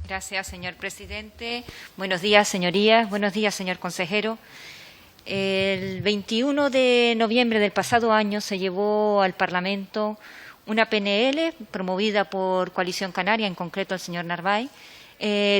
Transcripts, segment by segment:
Gracias, señor presidente. Buenos días, señorías. Buenos días, señor consejero. El 21 de noviembre del pasado año se llevó al Parlamento una PNL promovida por Coalición Canaria, en concreto el señor Narváez,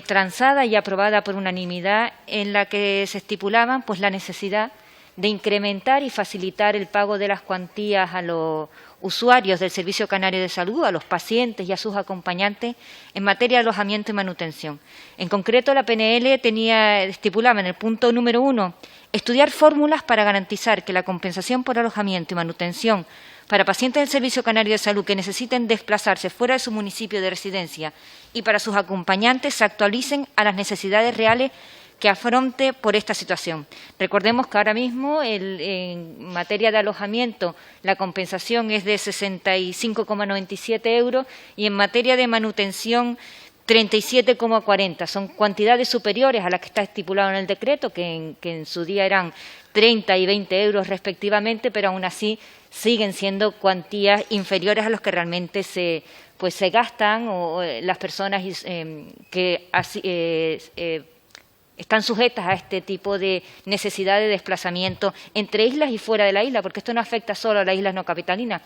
transada y aprobada por unanimidad, en la que se estipulaban la necesidad de incrementar y facilitar el pago de las cuantías a los usuarios del Servicio Canario de Salud, a los pacientes y a sus acompañantes en materia de alojamiento y manutención. En concreto, la PNL estipulaba en el punto número 1 estudiar fórmulas para garantizar que la compensación por alojamiento y manutención para pacientes del Servicio Canario de Salud que necesiten desplazarse fuera de su municipio de residencia y para sus acompañantes se actualicen a las necesidades reales que afronte por esta situación. Recordemos que ahora mismo en materia de alojamiento la compensación es de 65,97 € y en materia de manutención 37,40. Son cuantidades superiores a las que está estipulado en el decreto, que en su día eran 30 y 20 euros respectivamente, pero aún así siguen siendo cuantías inferiores a los que realmente se gastan o las personas que están sujetas a este tipo de necesidad de desplazamiento entre islas y fuera de la isla, porque esto no afecta solo a las islas no capitalinas,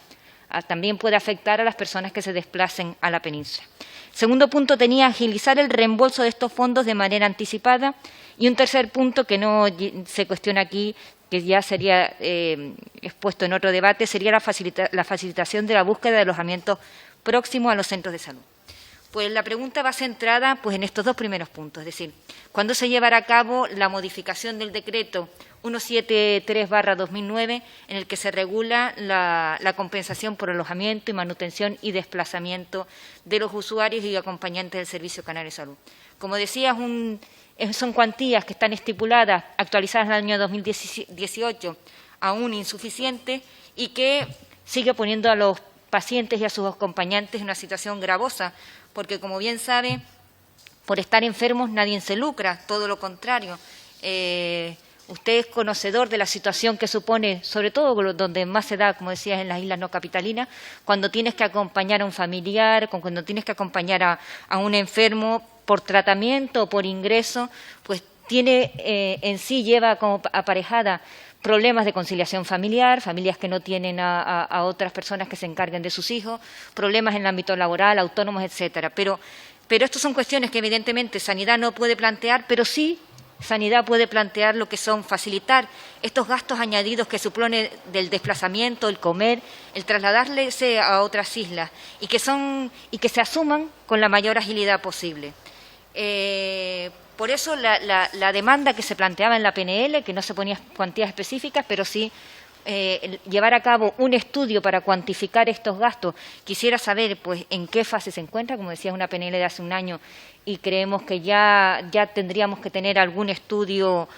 también puede afectar a las personas que se desplacen a la península. Segundo punto tenía agilizar el reembolso de estos fondos de manera anticipada y un tercer punto que no se cuestiona aquí, que ya sería expuesto en otro debate, sería la facilitación de la búsqueda de alojamientos próximos a los centros de salud. Pues la pregunta va centrada en estos dos primeros puntos, es decir, ¿cuándo se llevará a cabo la modificación del decreto 173/2009 en el que se regula la compensación por alojamiento y manutención y desplazamiento de los usuarios y acompañantes del Servicio Canario de Salud? Como decía, son cuantías que están estipuladas, actualizadas en el año 2018, aún insuficientes y que sigue poniendo a los pacientes y a sus acompañantes en una situación gravosa, porque, como bien sabe, por estar enfermos nadie se lucra, todo lo contrario. Usted es conocedor de la situación que supone, sobre todo donde más se da, como decías, en las islas no capitalinas, cuando tienes que acompañar a un familiar, cuando tienes que acompañar a un enfermo por tratamiento o por ingreso, pues lleva como aparejada problemas de conciliación familiar, familias que no tienen a otras personas que se encarguen de sus hijos, problemas en el ámbito laboral, autónomos, etcétera. Pero estas son cuestiones que evidentemente Sanidad no puede plantear, pero sí Sanidad puede plantear lo que son facilitar estos gastos añadidos que supone del desplazamiento, el comer, el trasladarse a otras islas y que se asuman con la mayor agilidad posible. Por eso la demanda que se planteaba en la PNL, que no se ponía cuantías específicas, pero sí llevar a cabo un estudio para cuantificar estos gastos. Quisiera saber en qué fase se encuentra, como decía, es una PNL de hace un año y creemos que ya tendríamos que tener algún estudio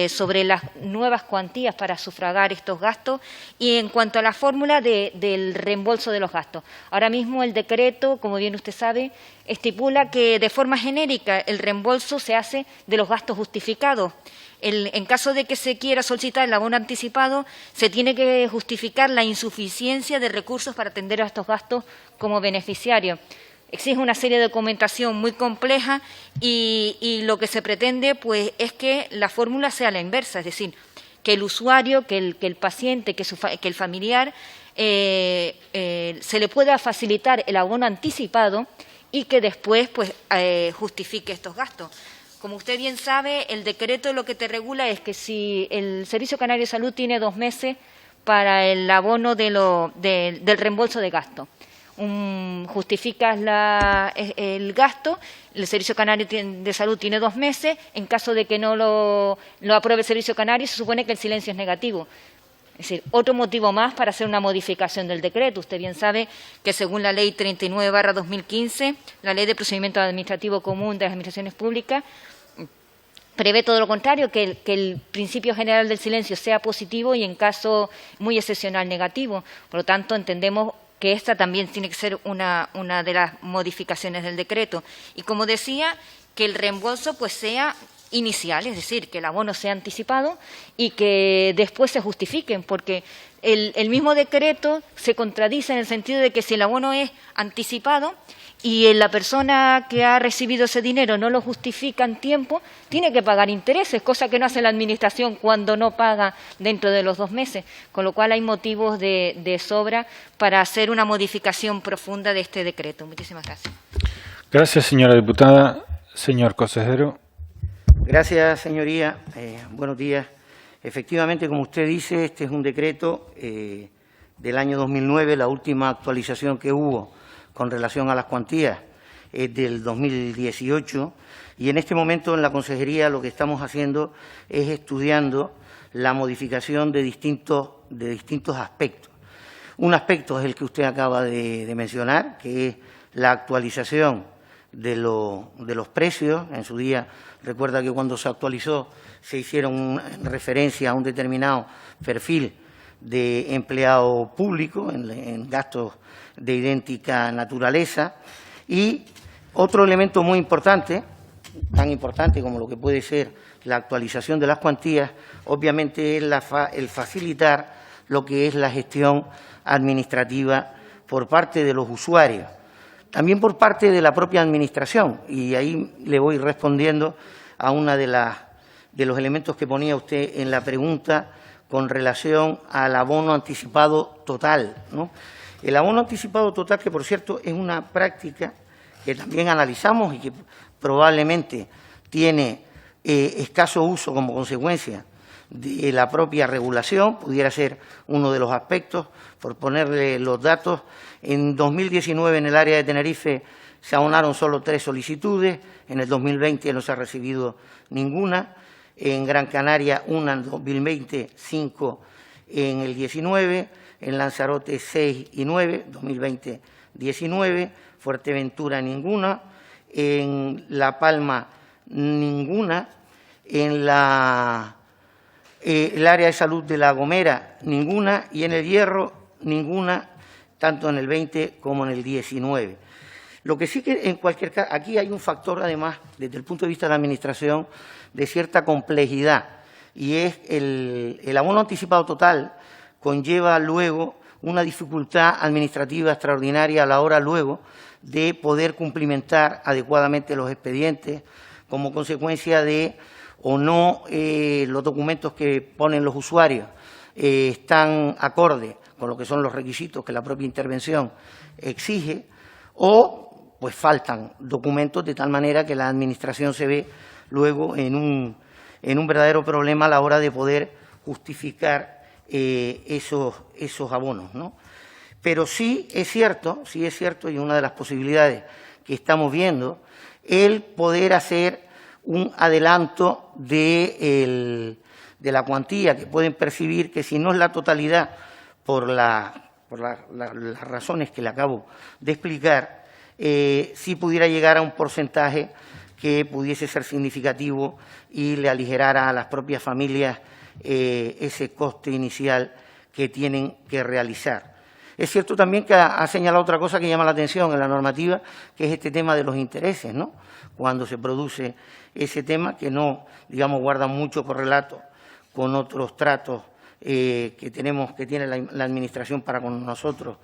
sobre las nuevas cuantías para sufragar estos gastos. Y en cuanto a la fórmula del reembolso de los gastos, ahora mismo el decreto, como bien usted sabe, estipula que de forma genérica el reembolso se hace de los gastos justificados. En caso de que se quiera solicitar el abono anticipado, se tiene que justificar la insuficiencia de recursos para atender a estos gastos como beneficiario. Exige una serie de documentación muy compleja y lo que se pretende es que la fórmula sea la inversa, es decir, que el usuario, que el paciente, que el familiar se le pueda facilitar el abono anticipado y que después justifique estos gastos. Como usted bien sabe, el decreto lo que te regula es que si el Servicio Canario de Salud tiene 2 meses para el abono del reembolso de gastos, justificas el gasto, el Servicio Canario de Salud tiene 2 meses, en caso de que no lo apruebe el Servicio Canario, se supone que el silencio es negativo. Es decir, otro motivo más para hacer una modificación del decreto. Usted bien sabe que según la Ley 39/2015, la Ley de Procedimiento Administrativo Común de las Administraciones Públicas, prevé todo lo contrario, que el principio general del silencio sea positivo y en caso muy excepcional negativo. Por lo tanto, entendemos que esta también tiene que ser una de las modificaciones del decreto. Y como decía, que el reembolso sea inicial, es decir, que el abono sea anticipado y que después se justifiquen, porque el mismo decreto se contradice en el sentido de que si el abono es anticipado y la persona que ha recibido ese dinero no lo justifica en tiempo, tiene que pagar intereses, cosa que no hace la Administración cuando no paga dentro de los 2 meses, con lo cual hay motivos de sobra para hacer una modificación profunda de este decreto. Muchísimas gracias. Gracias, señora diputada. Señor consejero. Gracias, señoría. Buenos días. Efectivamente, como usted dice, este es un decreto del año 2009, la última actualización que hubo con relación a las cuantías es del 2018, y en este momento en la Consejería lo que estamos haciendo es estudiando la modificación de distintos aspectos. Un aspecto es el que usted acaba de mencionar, que es la actualización de los precios. En su día, recuerda que cuando se actualizó se hicieron referencia a un determinado perfil de empleado público en gastos de idéntica naturaleza. Y otro elemento muy importante, tan importante como lo que puede ser la actualización de las cuantías, obviamente es el facilitar lo que es la gestión administrativa por parte de los usuarios, también por parte de la propia Administración, y ahí le voy respondiendo a una de los elementos que ponía usted en la pregunta con relación al abono anticipado total, ¿no? El abono anticipado total, que por cierto es una práctica que también analizamos y que probablemente tiene escaso uso como consecuencia de la propia regulación, pudiera ser uno de los aspectos. Por ponerle los datos, en 2019 en el área de Tenerife se abonaron solo 3 solicitudes, en el 2020 no se ha recibido ninguna, en Gran Canaria una en 2020, 5 en el 19, en Lanzarote 6 y 9, 2020, 19, Fuerteventura ninguna, en La Palma ninguna, en el área de salud de La Gomera ninguna, y en el Hierro ninguna, tanto en el 20 como en el 19. Lo que sí que, en cualquier caso, aquí hay un factor, además, desde el punto de vista de la Administración, de cierta complejidad, y es el abono anticipado total conlleva luego una dificultad administrativa extraordinaria a la hora luego de poder cumplimentar adecuadamente los expedientes, como consecuencia de o no los documentos que ponen los usuarios están acorde con lo que son los requisitos que la propia intervención exige, o pues faltan documentos de tal manera que la Administración se ve luego en un verdadero problema a la hora de poder justificar esos abonos, ¿no? Pero sí es cierto, y una de las posibilidades que estamos viendo, el poder hacer un adelanto de la cuantía que pueden percibir, que si no es la totalidad por las razones que le acabo de explicar, sí pudiera llegar a un porcentaje que pudiese ser significativo y le aligerara a las propias familias ese coste inicial que tienen que realizar. Es cierto también que ha señalado otra cosa que llama la atención en la normativa, que es este tema de los intereses, ¿no? Cuando se produce ese tema, que no, digamos, guarda mucho correlato con otros tratos que tiene la Administración para con nosotros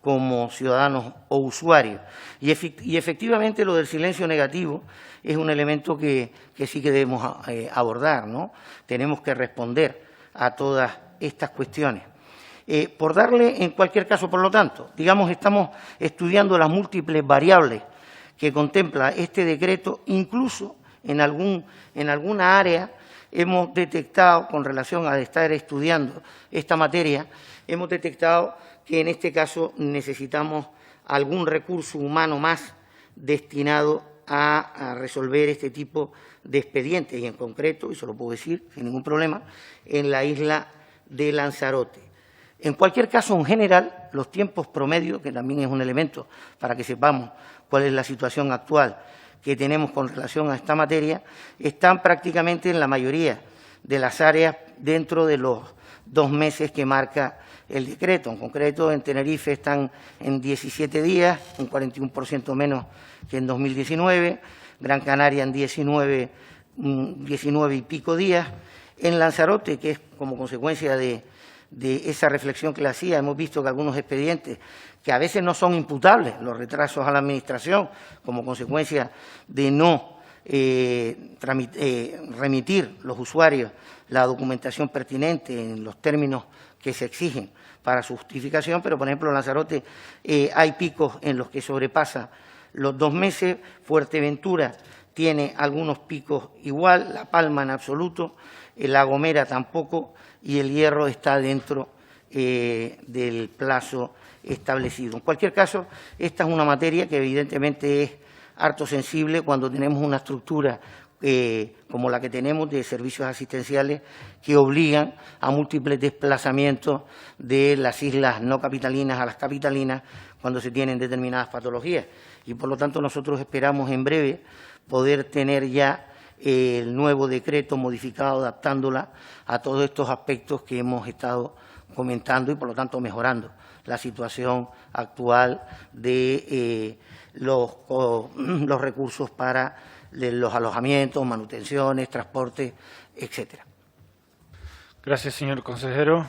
como ciudadanos o usuarios. Y efectivamente lo del silencio negativo es un elemento que sí que debemos abordar, ¿no? Tenemos que responder a todas estas cuestiones. Por darle, en cualquier caso, por lo tanto, digamos, estamos estudiando las múltiples variables que contempla este decreto, incluso en alguna área hemos detectado, con relación a estar estudiando esta materia, hemos detectado que en este caso necesitamos algún recurso humano más destinado a resolver este tipo de expedientes, y en concreto, y se lo puedo decir sin ningún problema, en la isla de Lanzarote. En cualquier caso, en general, los tiempos promedios, que también es un elemento para que sepamos cuál es la situación actual que tenemos con relación a esta materia, están prácticamente en la mayoría de las áreas dentro de los 2 meses que marca el decreto. En concreto, en Tenerife están en 17 días, un 41% menos que en 2019, Gran Canaria en 19 y pico días. En Lanzarote, que es como consecuencia de de esa reflexión que le hacía. Hemos visto que algunos expedientes, que a veces no son imputables, los retrasos a la Administración, como consecuencia de no remitir los usuarios la documentación pertinente en los términos que se exigen para su justificación, pero, por ejemplo, en Lanzarote hay picos en los que sobrepasa los 2 meses, Fuerteventura tiene algunos picos igual, La Palma en absoluto, La Gomera tampoco, y El Hierro está dentro del plazo establecido. En cualquier caso, esta es una materia que evidentemente es harto sensible cuando tenemos una estructura como la que tenemos de servicios asistenciales que obligan a múltiples desplazamientos de las islas no capitalinas a las capitalinas cuando se tienen determinadas patologías. Y, por lo tanto, nosotros esperamos en breve poder tener ya el nuevo decreto modificado, adaptándola a todos estos aspectos que hemos estado comentando y, por lo tanto, mejorando la situación actual de los recursos para los alojamientos, manutenciones, transporte, etcétera. Gracias, señor consejero.